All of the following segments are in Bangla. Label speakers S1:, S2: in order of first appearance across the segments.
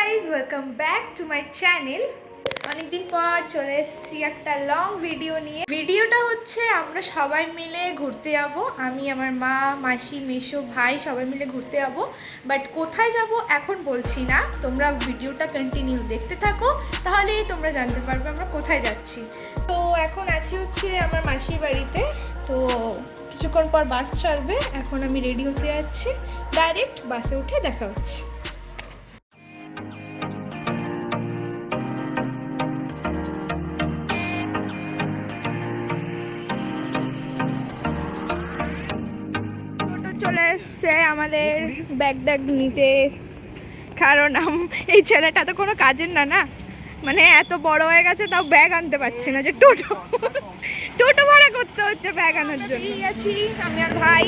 S1: Guys, welcome back to my channel. অনেকদিন পর চলে এসেছি একটা লং ভিডিও নিয়ে। ভিডিওটা হচ্ছে আমরা সবাই মিলে ঘুরতে যাব। আমি, আমার মা, মাসি, মেসো, ভাই সবাই মিলে ঘুরতে যাব। বাট কোথায় যাব এখন বলছি না, তোমরা ভিডিওটা কন্টিনিউ দেখতে থাকো, তাহলেই তোমরা জানতে পারবে আমরা কোথায় যাচ্ছি। তো এখন আছি হচ্ছে আমার মাসির বাড়িতে। তো কিছুক্ষণ পর বাস ছাড়বে, এখন আমি রেডি হতে যাচ্ছি। ডাইরেক্ট বাসে উঠে দেখা হচ্ছে। চলে এসছে আমাদের ব্যাগ ট্যাগ নিতে, কারণ এই ছেলেটা তো কোনো কাজের না, মানে এত বড় হয়ে গেছে তাও ব্যাগ আনতে পারছি না, যে টোটো ভাড়া করতে হচ্ছে ব্যাগ আনার জন্য। আছি আমি আর ভাই,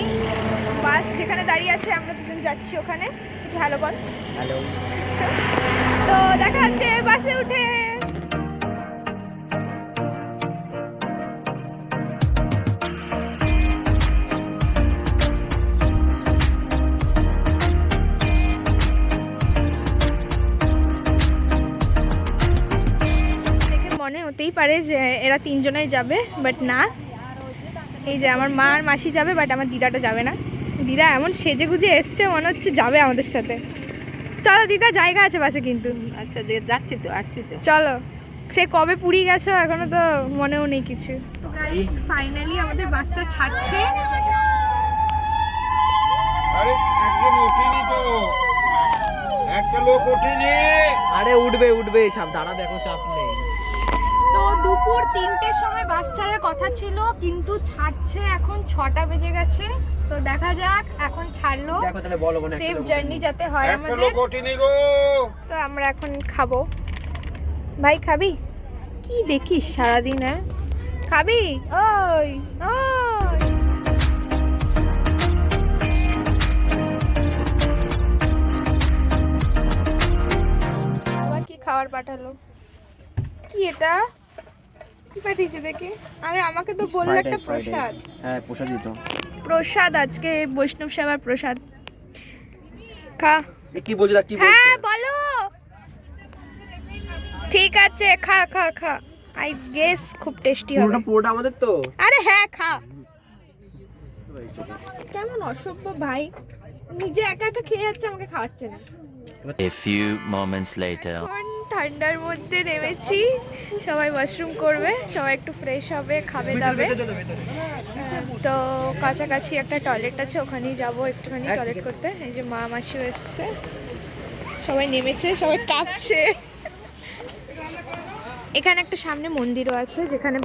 S1: বাস যেখানে দাঁড়িয়ে আছে আমরা দুজন যাচ্ছি ওখানে। হ্যালো বল। হ্যালো। তো দেখা হচ্ছে বাসে উঠে। মনে হতেই পারে যে এরা তিনজনেই যাবে, বাট না, এই যে আমার মা আর মাসি যাবে, বাট আমার দিদাটা যাবে না। দিদা এমন সেজে গুজে এসছে, মনে হচ্ছে যাবে আমাদের সাথে। চলো দিদা, জায়গা আছে বাসে কিন্তু।
S2: আচ্ছা যাচ্ছি তো, আসছি তো।
S1: চলো, সে কবে পুরী গেছো এখনো তো মনেও নেই কিছু। তো গাইস, ফাইনালি আমাদের বাসটা ছাড়ছে।
S3: আরে একজন ওঠেনি তো, একটা লোক ওঠেনি।
S4: আরে উঠবে সব, দাঁড়াবে, এখন চাপ নেই।
S1: তো দুপুর 3টের সময় বাস ছাড়ার কথা ছিল, কিন্তু ছাড়ছে এখন 6টা বেজে গেছে। তো দেখা যাক, এখন ছাড়লো।
S4: দেখো তাহলে বলো, মানে
S1: সেফ জার্নি যাতে হয়
S3: একটা
S1: আমাদের।
S3: লোক ওঠেনি গো।
S1: তো আমরা এখন খাবো। ভাই খাবি? কি দেখিস সারাদিন? হ্যাঁ খাবি? ওই ওই আবার কি খাবার পাঠালো? কি এটা? কি পাঠিয়েছে দেখি? আরে আমাকে তো বললো একটা প্রসাদ।
S4: হ্যাঁ, প্রসাদই তো।
S1: প্রসাদ আজকে বৈষ্ণব সেবার প্রসাদ। খা।
S4: কি বলছিস? কি বলছিস?
S1: হ্যাঁ বলো। ঠিক আছে, খা খা খা। আই গেস খুব টেস্টি হবে।
S4: পুরোটা আমাদের তো।
S1: আরে হ্যাঁ খা। কেমন অসভ্য ভাই, নিজে একা একা খেয়ে যাচ্ছে, আমাকে খাওয়াচ্ছে না।
S5: A few moments later.
S1: এখন ঠান্ডার মধ্যে নেমেছি, সবাই ওয়াশরুম করবে, সবাই একটু ফ্রেশ হবে, খাবে দাবে। তো কাছাকাছি একটা টয়লেট আছে, ওখানেই যাবো একটুখানি টয়লেট করতে। এই যে মা মাসিও এসছে, সবাই নেমেছে, সবাই কাঁপছে। এখানে একটা সামনে মন্দিরও আছে, যেখানে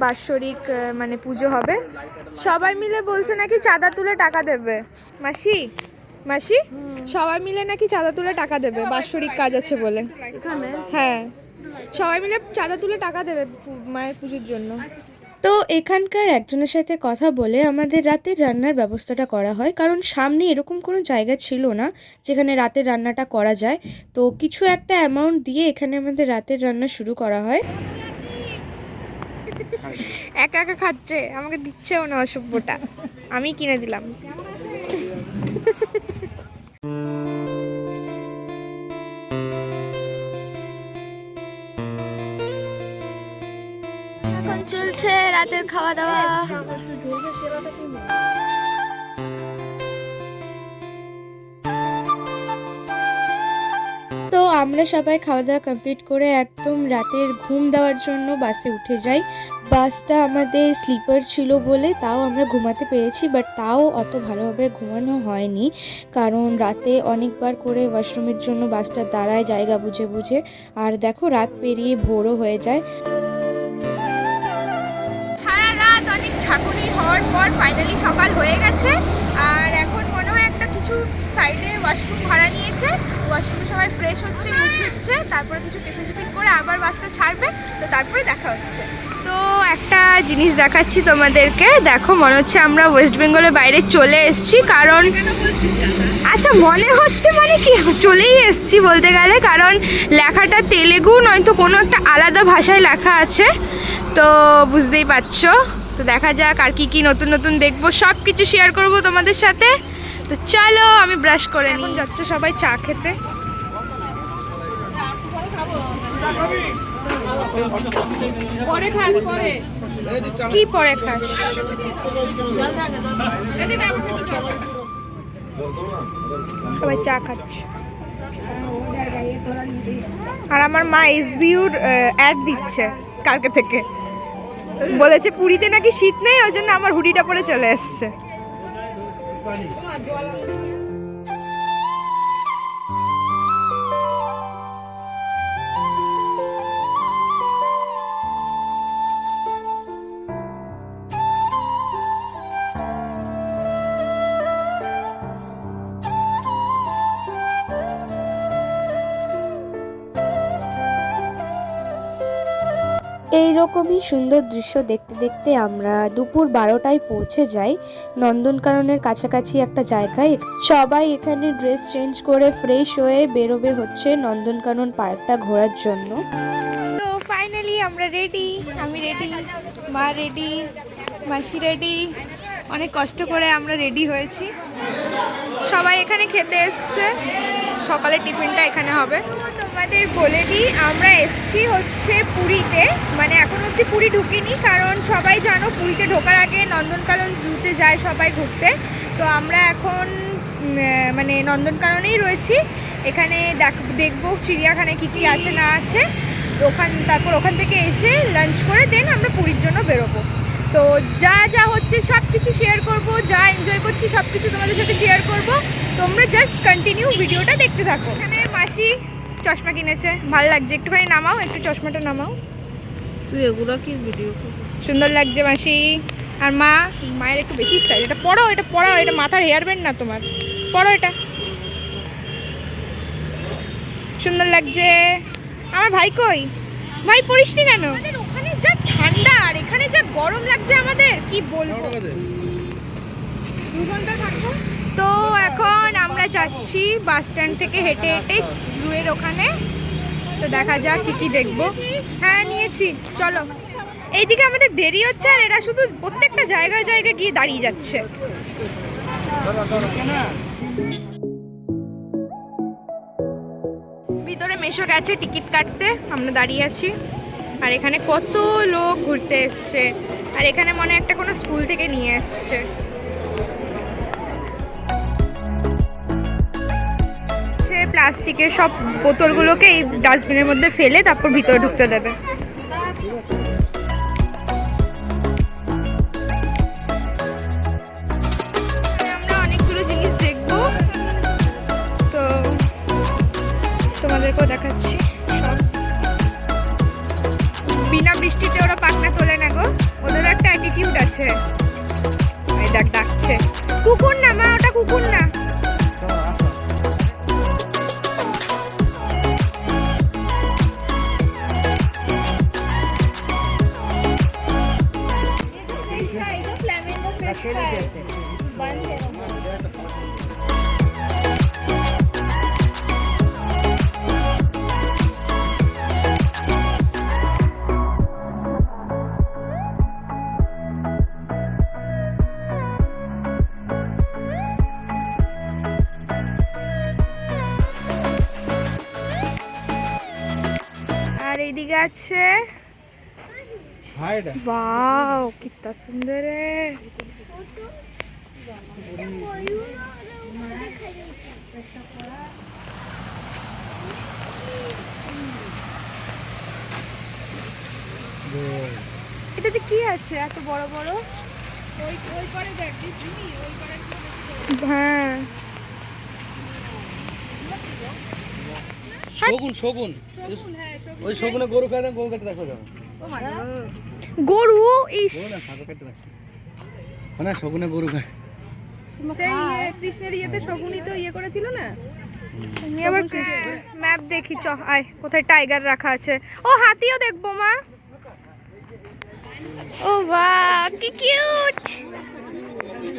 S1: বাৎসরিক মানে পুজো হবে। সবাই মিলে বলছে নাকি চাঁদা তুলে টাকা দেবে। মাসি মাসি সবাই মিলে নাকি চাঁদা তুলে টাকা দেবে, বাৎসরিক কাজ আছে বলে। হ্যাঁ, সবাই মিলে চাঁদা তুলে টাকা দেবে মায়ের পুজোর জন্য।
S6: তো এখানকার একজনের সাথে কথা বলে আমাদের রাতের রান্নার ব্যবস্থাটা করা হয়, কারণ সামনে এরকম কোনো জায়গা ছিল না যেখানে রাতের রান্নাটা করা যায়। তো কিছু একটা অ্যামাউন্ট দিয়ে এখানে আমাদের রাতের রান্না শুরু করা হয়।
S1: একা একা খাচ্ছে, আমাকে দিচ্ছেও না অসভ্যটা, আমি কিনে দিলাম। এখন চলছে রাতের খাওয়া দাওয়া।
S6: তো আমরা সবাই খাওয়া দাওয়া কমপ্লিট করে একদম রাতের ঘুম দেওয়ার জন্য বাসে উঠে যাই। বাসটা আমাদের স্লিপার ছিল বলে তাও আমরা ঘুমাতে পেরেছি, বাট তাও অত ভালোভাবে ঘুমানো হয়নি, কারণ রাতে অনেকবার করে ওয়াশরুমের জন্য বাসটা দাঁড়ায় জায়গা বুঝে বুঝে। আর দেখো, রাত পেরিয়ে ভোরও হয়ে যায়।
S1: সারা রাত অনেক ঝাঁকুনি হওয়ার পর ফাইনালি সকাল হয়ে গেছে। আর এখন মনে হয় একটা কিছু সাইডে ওয়াশরুম ভাড়া নিয়েছে, ওয়াশরুমে সবাই ফ্রেশ হচ্ছে, মুখ ধুচ্ছে, তারপরে কিছু টিফিন করে আবার বাসটা ছাড়বে। তো তারপরে দেখা হচ্ছে। তো একটা জিনিস দেখাচ্ছি তোমাদেরকে, দেখো, মনে হচ্ছে আমরা ওয়েস্ট বেঙ্গলের বাইরে চলে এসেছি, কারণ আচ্ছা মনে হচ্ছে মানে কি চলেই এসেছি বলতে গেলে, কারণ লেখাটা তেলেগু নয়তো কোনো একটা আলাদা ভাষায় লেখা আছে, তো বুঝতেই পারছো। তো দেখা যাক আর কি কি নতুন নতুন দেখবো, সব কিছু শেয়ার করবো তোমাদের সাথে। তো চলো আমি ব্রাশ করে নিই। এখন যাচ্ছে সবাই চা খেতে। পরে খাস পরে কি পরে খাস সবাই চা খাচ্ছে আর আমার মা এসবিউর অ্যাড দিচ্ছে কালকে থেকে বলেছে পুরীতে নাকি শীত নেই ওই জন্য আমার হুডিটা পরে চলে এসছে
S6: এই রকমই সুন্দর দৃশ্য দেখতে দেখতে আমরা দুপুর 12টায় পৌঁছে যাই নন্দনকাননের কাছাকাছি একটা জায়গায়। সবাই এখানে ড্রেস চেঞ্জ করে ফ্রেশ হয়ে বেরোবে হচ্ছে নন্দনকানন পার্কটা ঘোরার জন্য।
S1: তো ফাইনালি আমরা রেডি, আমি রেডি, মা রেডি, মাসি রেডি, অনেক কষ্ট করে আমরা রেডি হয়েছি। সবাই এখানে খেতে এসছে, সকালের টিফিনটা এখানে হবে। তোমাদের বলে দিই আমরা এসছি হচ্ছে পুরীতে, মানে এখন অবধি পুরী ঢুকিনি কারণ সবাই জানো পুরীতে ঢোকার আগে নন্দনকানন জুতে যায় সবাই ঘুরতে। তো আমরা এখন মানে নন্দনকাননেই রয়েছি, এখানে দেখবো চিড়িয়াখানায় কী কী আছে না আছে, তারপর ওখান থেকে এসে লাঞ্চ করে দেন আমরা পুরীর জন্য বেরোবো। তো যা যা হচ্ছে সব কিছু শেয়ার করব, যা এনজয় করছি সব কিছু তোমাদের সাথে শেয়ার করব, তোমরা জাস্ট কন্টিনিউ ভিডিওটা দেখতে থাকো। এখানে মাসি চশমা কিনেছে, ভালো লাগছে, একটুখানি নামাও, একটু চশমাটা নামাও।
S2: তুই এগুলো কি ভিডিও
S1: সুন্দর লাগছে মাসি। আর মায়ের একটু বেশি স্টাইল। এটা পড়ো, এটা পড়াও, এটা মাথার হেয়ার ব্যান্ড না তোমার, পড়ো এটা, সুন্দর লাগছে। আমার ভাই কই? ভাই পড়িসনি কেন? ওখানে যা ঠান্ডা আর এখানে যা গরম লাগছে আমাদের, কি বলবো। 2 ঘন্টা থাকবো। তো এখন আমরা যাচ্ছি বাস স্ট্যান্ড থেকে হেঁটে হেঁটে জুয়ের ওখানে। তো দেখা যাক কি কি দেখবো। হ্যাঁ নিয়েছি, চলো। এইদিকে আমাদের দেরি হচ্ছে আর এরা শুধু প্রত্যেকটা জায়গায় জায়গায় গিয়ে দাঁড়িয়ে যাচ্ছে। ভিতরে মেশো গেছে টিকিট কাটতে, আমরা দাঁড়িয়ে আছি। আর এখানে কত লোক ঘুরতে এসছে, আর এখানে মনে হয় একটা কোনো স্কুল থেকে নিয়ে এসছে। সে প্লাস্টিকের সব বোতলগুলোকে এই ডাস্টবিনের মধ্যে ফেলে তারপর ভিতরে ঢুকতে দেবে। আমরা অনেকগুলো জিনিস দেখবো, তো তোমাদেরকেও দেখাচ্ছি। বিনা বৃষ্টিতে ওরা পাখনা তোলে না গো, ওদের একটা অ্যাটিটিউড আছে। এই দেখ ডাকছে, কুকুর না মা, ওটা কুকুর না। আর এইদিকে আছে, वाओ कितना सुंदर है। এটাতে কি আছে এত বড় বড়? ওই করে দেখ দিদি, ওই করে। হ্যাঁ
S4: শগুন ওই শগুনে গরু খায় না, গরু কাটে রাখো যাও।
S1: গরু ইস
S4: না, শগুনে গরু খায়।
S1: সেই কৃষ্ণের ইয়েতে শগুনই তো ইয়ে করেছিল না। আমি আবার ম্যাপ দেখি, চ আয় কোথায় টাইগার রাখা আছে। ও হাতিও দেখবো মা। ও বাহ কি কিউট,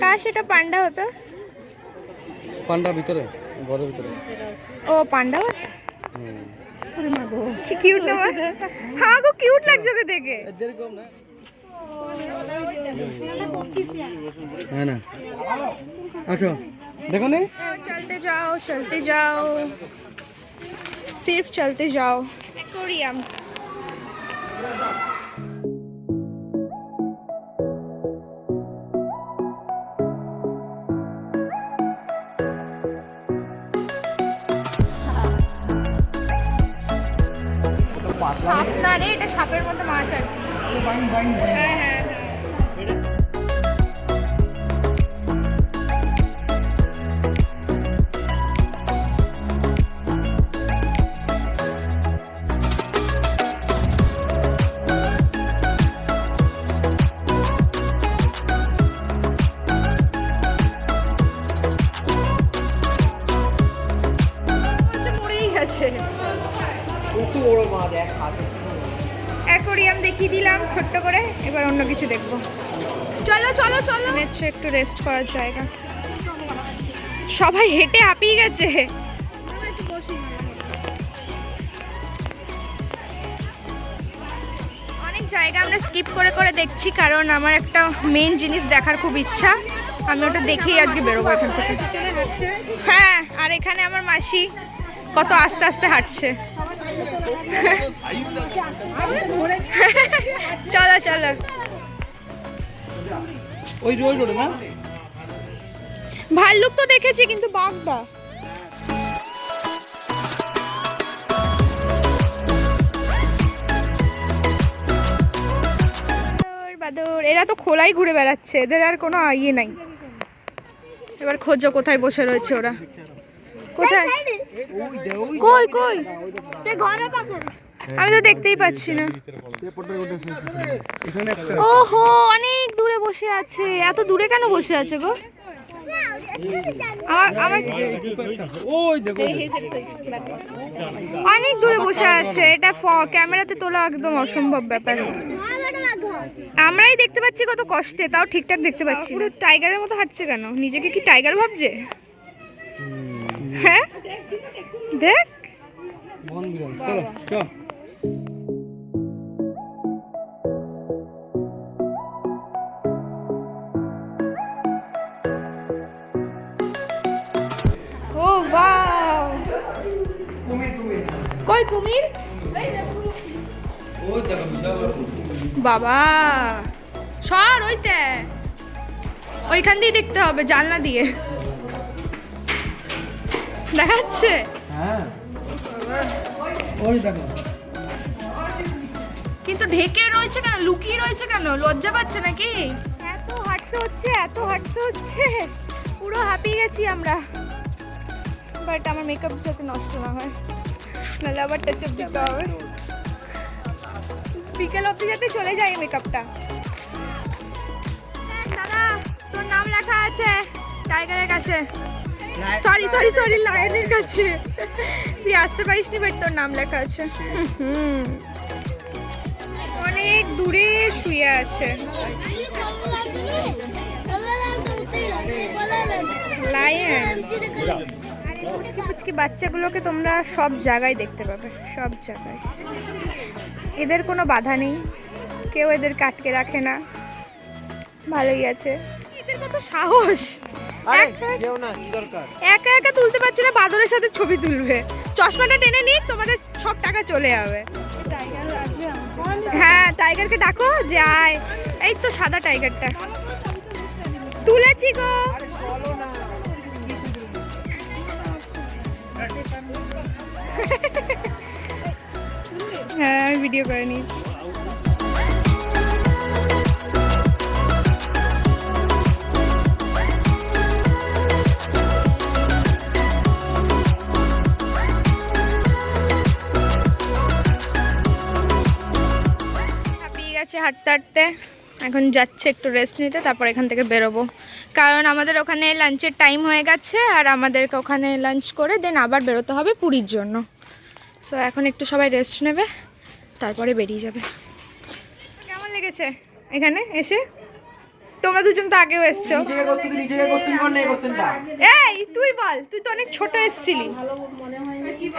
S1: কাশ এটা পান্ডা হতো।
S4: পান্ডা ভিতরে, ঘরের ভিতরে।
S1: ও পান্ডা আছে, কি কিউট না। হ্যাঁ গো কিউট লাগছে ওকে দেখে।
S4: দেরি কম না, হ্যাঁ না। আসো দেখো নে,
S1: चलते जाओ सिर्फ चलते जाओ। অ্যাকোরিয়াম। আপনারে এটা সাপের মতো মাছ আর কি। হ্যাঁ হ্যাঁ হ্যাঁ। মরেই গেছে।
S4: কত বড় মাছ এক হাতে।
S1: অ্যাকোরিয়াম দেখিয়ে দিলাম ছোট্ট করে, এবার অন্য কিছু দেখবো। চলো চলো চলো, হচ্ছে একটু রেস্ট করার জায়গা। সবাই হেঁটে হাঁপিয়ে গেছে। অনেক জায়গা আমরা স্কিপ করে করে দেখছি, কারণ আমার একটা মেন জিনিস দেখার খুব ইচ্ছা। আমি ওটা দেখেই আজকে বেরোবো এখান থেকে। হ্যাঁ, আর এখানে আমার মাসি কত আস্তে আস্তে হাঁটছে। চলো চলো।
S4: ওই রোডে না?
S1: ভাল্লুক তো দেখেছি, কিন্তু বাঘটা বাদর, এরা তো খোলাই ঘুরে বেড়াচ্ছে, এদের আর কোনো ইয়ে নাই। এবার খোঁজো কোথায় বসে রয়েছে ওরা। কোথায়? কই কই? আমি তো দেখতেই পাচ্ছি না। ওহো, অনেক দূরে বসে আছে। এত দূরে কেন বসে আছে গো? আমার
S4: ওই দেখো
S1: অনেক দূরে বসে আছে। এটা ক্যামেরাতে তোলা একদম অসম্ভব ব্যাপার। আমরাই দেখতে পাচ্ছি কত কষ্টে, তাও ঠিকঠাক দেখতে পাচ্ছি। পুরো টাইগারের মতো হাঁটছে কেন? নিজেকে কি টাইগার ভাবছে? হ্যাঁ দেখ।
S4: বন বিড়াল। চলো চলো।
S1: ও ওয়াও, কই কুমির?
S4: ওই দেখো বিশাল বড়।
S1: বাবা সর, ওইটা ওইখান দিয়ে দেখতে হবে, জানলা দিয়ে দেখাচ্ছে।
S4: হ্যাঁ ওই দেখো।
S1: কিন্তু ঢেকে রয়েছে কেন? লুকিয়ে রয়েছে কেন? লজ্জা পাচ্ছে নাকি? এত হাঁটতে হচ্ছে, এত হাঁটতে হচ্ছে, পুরো হাঁপিয়ে গেছি আমরা। বাট আমার মেকআপ যাতে নষ্ট না হয়, নাহলে আবার টাচ আপ দিতে হবে। বিকেল অবধি যাতে চলে যায় এই মেকআপটা। দাদা, তোর নাম লেখা আছে টাইগারের কাছে। সরি সরি সরি, লায়নের কাছে। তুই আসতে পারিসনি, বাট তোর নাম লেখা আছে। অনেক দূরে শুয়ে আছে লায়ন। আর এই পুচকি পুচকি বাচ্চাগুলোকে তোমরা সব জায়গায় দেখতে পাবে, সব জায়গায়। এদের কোনো বাধা নেই, কেউ এদেরকে আটকে রাখে না, ভালোই আছে। এদের কত সাহস! একা একা তুলতে পারছে না, বাদরের সাথে ছবি তুলবে। চশমাটা টেনে নিক, তোমাদের সব টাকা চলে যাবে। হ্যাঁ, টাইগারকে ডাকো যে আয়। এই তো সাদা টাইগারটা তুলেছি গো। হ্যাঁ, আমি ভিডিও করে নিয়েছি। হাঁটতে হাঁটতে এখন যাচ্ছে একটু রেস্ট নিতে, তারপর এখান থেকে বেরোবো। কারণ আমাদের ওখানে লাঞ্চের টাইম হয়ে গেছে, আর আমাদেরকে ওখানে লাঞ্চ করে দেন আবার বেরোতে হবে পুরীর জন্য। সো এখন একটু সবাই রেস্ট নেবে, তারপরে বেরিয়ে যাবে। কেমন লেগেছে এখানে এসে? তোমরা দুজন তো আগেও এসছো। এই তুই বল, তুই তো অনেক ছোট এসেছিলি।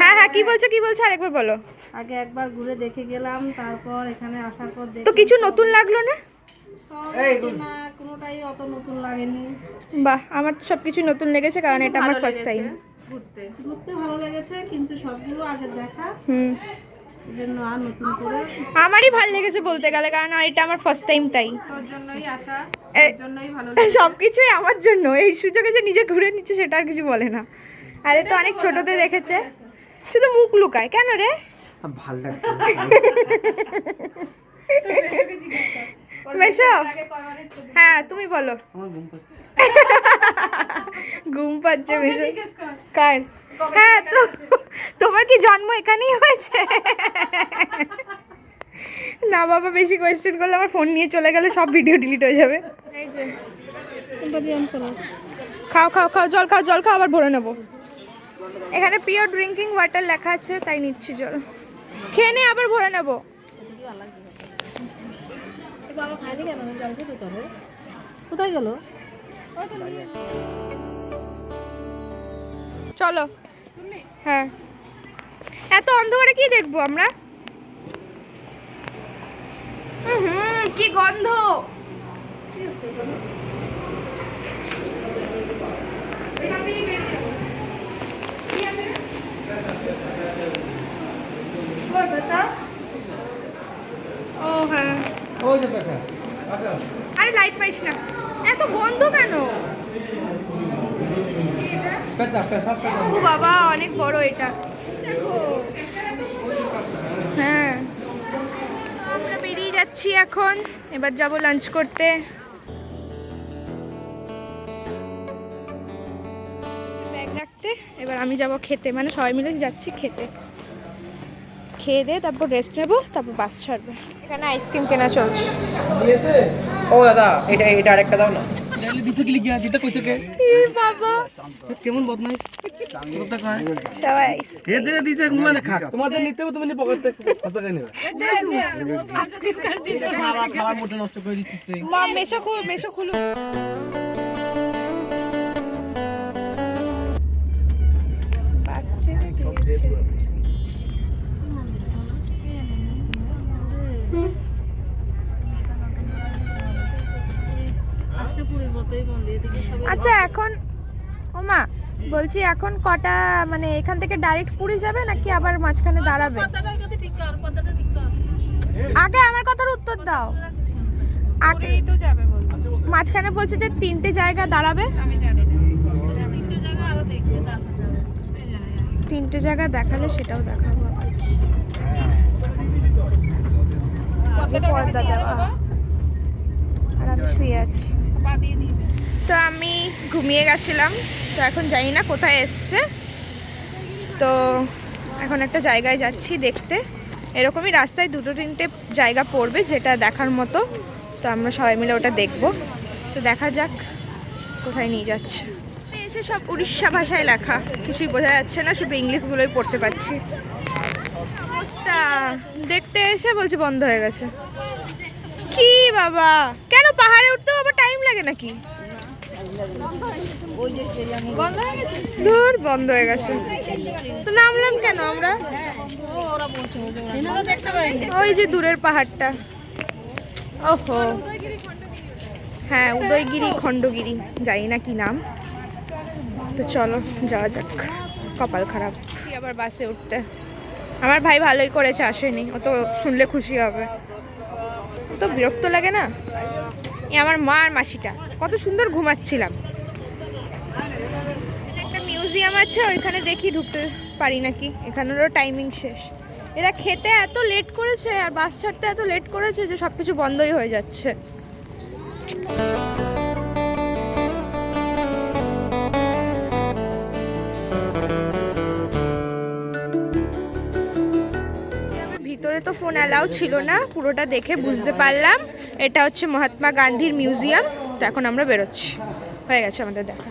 S1: হ্যাঁ হ্যাঁ, কি বলছো আরেকবার বলো।
S2: আগে একবার ঘুরে দেখে গেলাম, তারপর এখানে আসার পর
S1: তো কিছু নতুন লাগলো না?
S2: না, কোনোটাই অত নতুন লাগেনি।
S1: বাহ, আমার তো সবকিছু নতুন লেগেছে, কারণ এটা আমার ফার্স্ট টাইম।
S2: ঘুরতে ভালো লেগেছে, কিন্তু সবগুলো আগে দেখা। এই জন্য আর নতুন করে
S1: আমারই ভালো লেগেছে বলতে গেলে, কারণ এটা আমার ফার্স্ট টাইম, তাই
S2: তোর জন্যই আসা,
S1: এ-
S2: তোর জন্যই ভালো
S1: সব কিছুই আমার জন্য। এই সুযোগে যে নিজে ঘুরে নিচ্ছে সেটা আর কিছু বলে না। আরে তো অনেক ছোটতে দেখেছে, শুধু মুখ লুকায় কেন রে?
S4: ভাল লাগছে।
S1: মেশো, হ্যাঁ তুমি বলো।
S4: আমার ঘুম পাচ্ছে।
S1: ঘুম পাচ্ছে মেশো? কার? হ্যাঁ তো তোমার কি জন্ম এখানেই হয়েছে? না বাবা, বেশি কোয়েশ্চেন করলে আমার ফোন নিয়ে চলে গেলে সব ভিডিও ডিলিট হয়ে যাবে। এই যে খাও খাও খাও, জল খাও, জল খাও, আবার ভরে নেবো। এখানে পিওর ড্রিঙ্কিং ওয়াটার লেখা আছে, তাই নিচ্ছি জল। খেয়ে নে, আবার ভরে নেবো।
S2: বাবা খাইনি কেন? জল খেতে তোরে কোথায় গেল?
S1: চলো। হ্যাঁ, এত অন্ধকারে কি দেখবো আমরা? কি গন্ধ! ও হ্যাঁ,
S4: ওই যে পেছা। আচ্ছা।
S1: আরে লাইট পাইস না, এত গন্ধ কেন?
S4: পেছা পেছা পেছা।
S1: ও বাবা, অনেক বড় এটা, দেখো। হ্যাঁ, আমরা বেরিয়ে যাচ্ছি এখন, এবার যাব লাঞ্চ করতে। ব্যাগ রাখতে এবার আমি যাব খেতে, মানে সবাই মিলে যাচ্ছি খেতে। খেয়ে দিয়ে তারপর রেস্ট নেবো, তারপর বাস ছাড়বে। এখানে আইসক্রিম কেনা চলছে।
S4: দিয়েছে? ও দাদা, এটা আরেকটা দাও না। ডাইলি দিছে কি লিখিয়া দিতে কইছে কে?
S1: এ বাবা,
S4: কেমন বদমাইশ। কথা কয়।
S1: সবাই
S4: এদের দিছে গুলা না খা। তোমাদের নিতে হবে, তুমি নি পকেট থেকে কথা কই নেবে। খাবার মোটা নষ্ট করে দিচ্ছিস তুই।
S1: মা মেশো খুলু। বাস ছেড়ে দিয়েছে।
S2: আসলে পুরীর মতোই মন্দির দেখি সবাই।
S1: আচ্ছা এখন ও মা, বলছি এখন কটা, মানে এখান থেকে ডাইরেক্ট পুরী যাবে নাকি আবার মাঝখানে দাঁড়াবে? আগে আমার কথার উত্তর দাও। আগেই তো যাবে বলছো, মাঝখানে বলছে যে 3টে জায়গা দাঁড়াবে। আমি জানি না, 3টে জায়গা আরো দেখবে, 3টে জায়গা দেখালে সেটাও দেখাবো। পর্দা দেওয়া, আর আমি শুয়ে আছি। তো আমি ঘুমিয়ে গেছিলাম, তো এখন জানি না কোথায় এসছে। তো এখন একটা জায়গায় যাচ্ছি দেখতে, এরকমই রাস্তায় 2-3টে জায়গা পড়বে যেটা দেখার মতো, তো আমরা সবাই মিলে ওটা দেখব। তো দেখা যাক কোথায় নিয়ে যাচ্ছে। এসে সব উড়িষ্যা ভাষায় লেখা, কিছুই বোঝা যাচ্ছে না, শুধু ইংলিশগুলোই পড়তে পারছি। অবস্থা দেখতে এসে বলছি বন্ধ হয়ে গেছে। কি বাবা, কেন পাহাড়ে উঠতেও আবার টাইম লাগে নাকি? দূর বন্ধ হয়ে গেছে, তো নামলাম কেন আমরা? ওই যে দূরের পাহাড়টা, ওহো হ্যাঁ, উদয়গিরি খণ্ডগিরি, জানি না কি নাম। তো চলো যাওয়া যাক, কপাল খারাপ আবার বাসে উঠতে। আমার ভাই ভালোই করেছে আসেনি, ও তো শুনলে খুশি হবে। তো বিরক্ত লাগে না? এই আমার মা আর মাসিটা কত সুন্দর ঘুমাচ্ছিলাম। একটা মিউজিয়াম আছে, ওইখানে দেখি ঢুকতে পারি নাকি, এখানেরও টাইমিং শেষ। এরা খেতে এত লেট করেছে আর বাস ছাড়তে এত লেট করেছে যে সব কিছু বন্ধই হয়ে যাচ্ছে। ভিতরে তো ফোন অ্যালাউ ছিল না, পুরোটা দেখে বুঝতে পারলাম এটা হচ্ছে মহাত্মা গান্ধীর মিউজিয়াম। তো এখন আমরা বেরোচ্ছি, হয়ে গেছে আমাদের দেখা।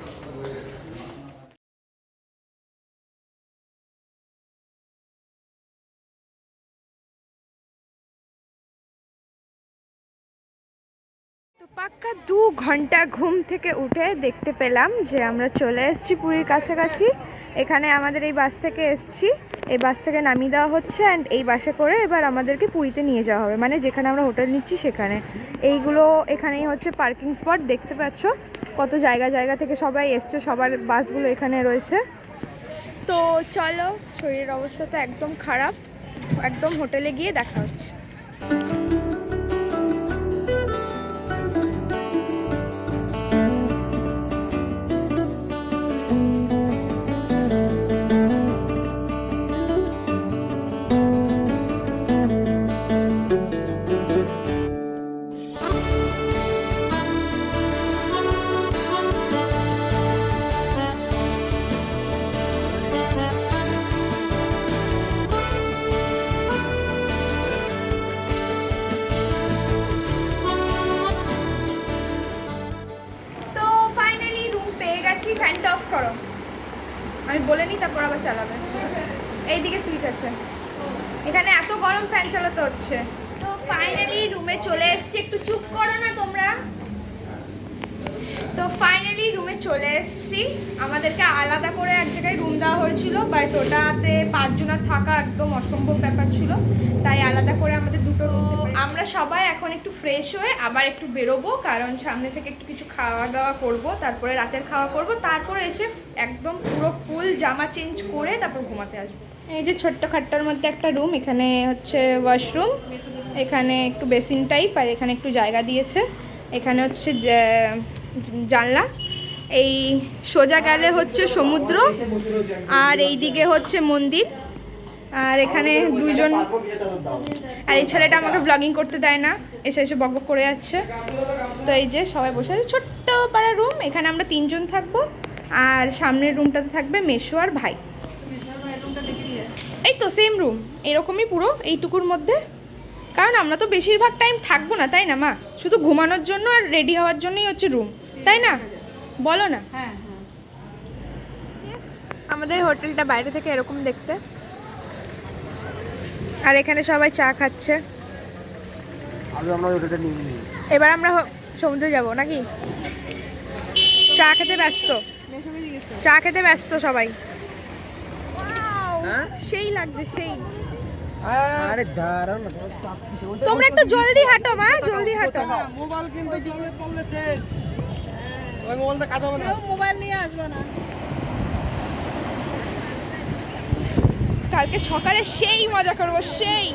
S1: তো পাক্কা 2 ঘন্টা ঘুম থেকে উঠে দেখতে পেলাম যে আমরা চলে এসেছি পুরীর কাছাকাছি। এখানে আমাদের এই বাস থেকে এসেছি, এই বাস থেকে নামিয়ে দেওয়া হচ্ছে, অ্যান্ড এই বাসে করে এবার আমাদেরকে পুরীতে নিয়ে যাওয়া হবে, মানে যেখানে আমরা হোটেল নিচ্ছি সেখানে। এইগুলো এখানেই হচ্ছে পার্কিং স্পট, দেখতে পাচ্ছ কত জায়গা জায়গা থেকে সবাই এসছে, সবার বাসগুলো এখানে রয়েছে। তো চলো, শরীরের অবস্থা তো একদম খারাপ, একদম হোটেলে গিয়ে দেখা হচ্ছে। তো ফাইনালি রুম পেয়ে গেছি। ফ্যানটা অফ করো, আমি বলে নিই তারপর আবার চালাবে। এইদিকে সুইচ আছে, এখানে এত গরম ফ্যান চালাতে হচ্ছে। তো ফাইনালি রুমে চলে এসেছি। একটু চুপ করো না তোমরা। তো ফাইনালি রুমে চলে এসেছি। আমাদেরকে আলাদা করে এক জায়গায় রুম দেওয়া হয়েছিল, বাট ওটাতে 5 জনের থাকা একদম অসম্ভব ব্যাপার ছিল, তাই আলাদা করে আমাদের দুটো রুম। আমরা সবাই এখন একটু ফ্রেশ হয়ে আবার একটু বেরোবো, কারণ সামনে থেকে একটু কিছু খাওয়া দাওয়া করবো, তারপরে রাতের খাওয়া করব, তারপরে এসে একদম পুরো ফুল জামা চেঞ্জ করে তারপর ঘুমাতে আসবো। এই যে ছোট্ট খাট্টার মধ্যে একটা রুম, এখানে হচ্ছে ওয়াশরুম, এখানে একটু বেসিন টাইপ, আর এখানে একটু জায়গা দিয়েছে। এখানে হচ্ছে জানলা, এই সোজা গেলে হচ্ছে সমুদ্র, আর এই দিকে হচ্ছে মন্দির। আর এখানে দুইজন, আর এই ছেলেটা আমাকে ব্লগিং করতে দেয় না, এসে এসে বক বক করে যাচ্ছে। তো এই যে সবাই বসে আছে, ছোট্ট পাড়া রুম। এখানে আমরা 3 জন থাকবো, আর সামনের রুমটাতে থাকবে মেশো আর ভাই। এই তো সেম রুম, এরকমই পুরো এইটুকুর মধ্যে, কারণ আমরা তো বেশিরভাগ টাইম থাকবো না, তাই না মা? শুধু ঘুমানোর জন্য আর রেডি হওয়ার জন্যই হচ্ছে রুম, তাই না? বলো না। হ্যাঁ, আমাদের হোটেলটা বাইরে থেকে এরকম দেখতে, আর এখানে সবাই চা খাচ্ছে। এবার আমরা সমুদ্রে যাব নাকি? চা খেতে ব্যস্ত, চা খেতে ব্যস্ত সবাই। সেই লাগছে, সেই।
S4: আরে দাঁড়াও না,
S1: তোমরা একটু জলদি হাঁটো মা, জলদি হাঁটো।
S4: মোবাইল কিন্তু জলে পড়লে শেষ, ওই মোবাইলটা কাজ হবে না।
S2: মোবাইল নিয়ে আসবে না।
S1: কালকে সকালে সেই মজা করবো, সেই।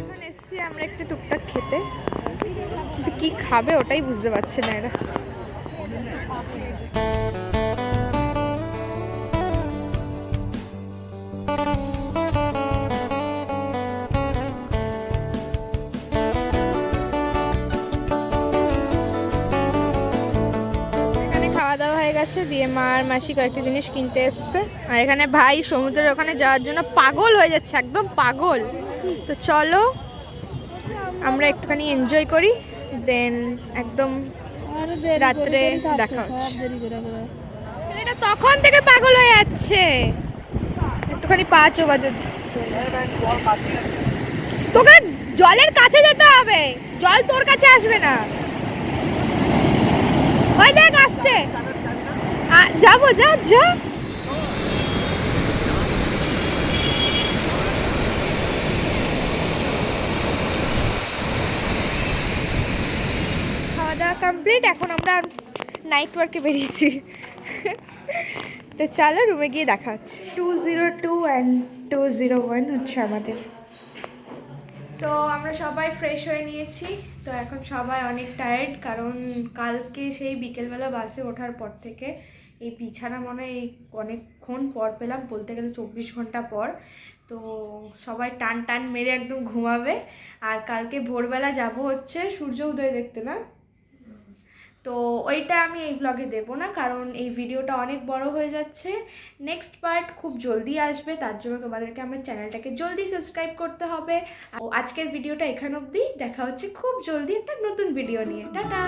S1: এখন এসছি আমরা একটু টুকটাক খেতে, কিন্তু কি খাবে ওটাই বুঝতে পারছি না এরা। খাওয়া দাওয়া হয়ে গেছে, দিয়ে মা আর মাসি কয়েকটা জিনিস কিনতে এসছে, আর এখানে ভাই সমুদ্রের ওখানে যাওয়ার জন্য পাগল হয়ে যাচ্ছে, একদম পাগল। তো চলো আমরা একটুখানি এনজয় করি, দেন একদম রাত্রে দেখা হচ্ছে। এটা তখন থেকে পাগল হয়ে যাচ্ছে, একটুখানি 5 বাজে। তোকে জলের কাছে যেতে হবে, জল তোর কাছে আসবে না। ওই দেখ আসছে, যাবো, যা যা। খাওয়া দাওয়া কমপ্লিট, এখন আমরা নাইট ওয়ার্কে বেরিয়েছি। তো চলো রুমে গিয়ে দেখা হচ্ছে। 202 অ্যান্ড 201 হচ্ছে আমাদের। তো আমরা সবাই ফ্রেশ হয়ে নিয়েছি। তো এখন সবাই অনেক টায়ার্ড, কারণ কালকে সেই বিকেলবেলা বাসে ওঠার পর থেকে এই বিছানা মনে হয় এই অনেকক্ষণ পর পেলাম, বলতে গেলে 24 ঘন্টা পর। তো সবাই টান টান মেরে একদম ঘুমাবে। আর কালকে ভোরবেলা যাব হচ্ছে সূর্য উদয় দেখতে, না? তো ওইটা আমি এই ব্লগে দেবো না, কারণ এই ভিডিওটা অনেক বড় হয়ে যাচ্ছে। নেক্সট পার্ট খুব জলদি আসবে, তার জন্য তোমাদেরকে আমার চ্যানেলটাকে জলদি সাবস্ক্রাইব করতে হবে। আর আজকের ভিডিওটা এখান অবধি, দেখা হচ্ছে খুব জলদি একটা নতুন ভিডিও নিয়ে। টাটা।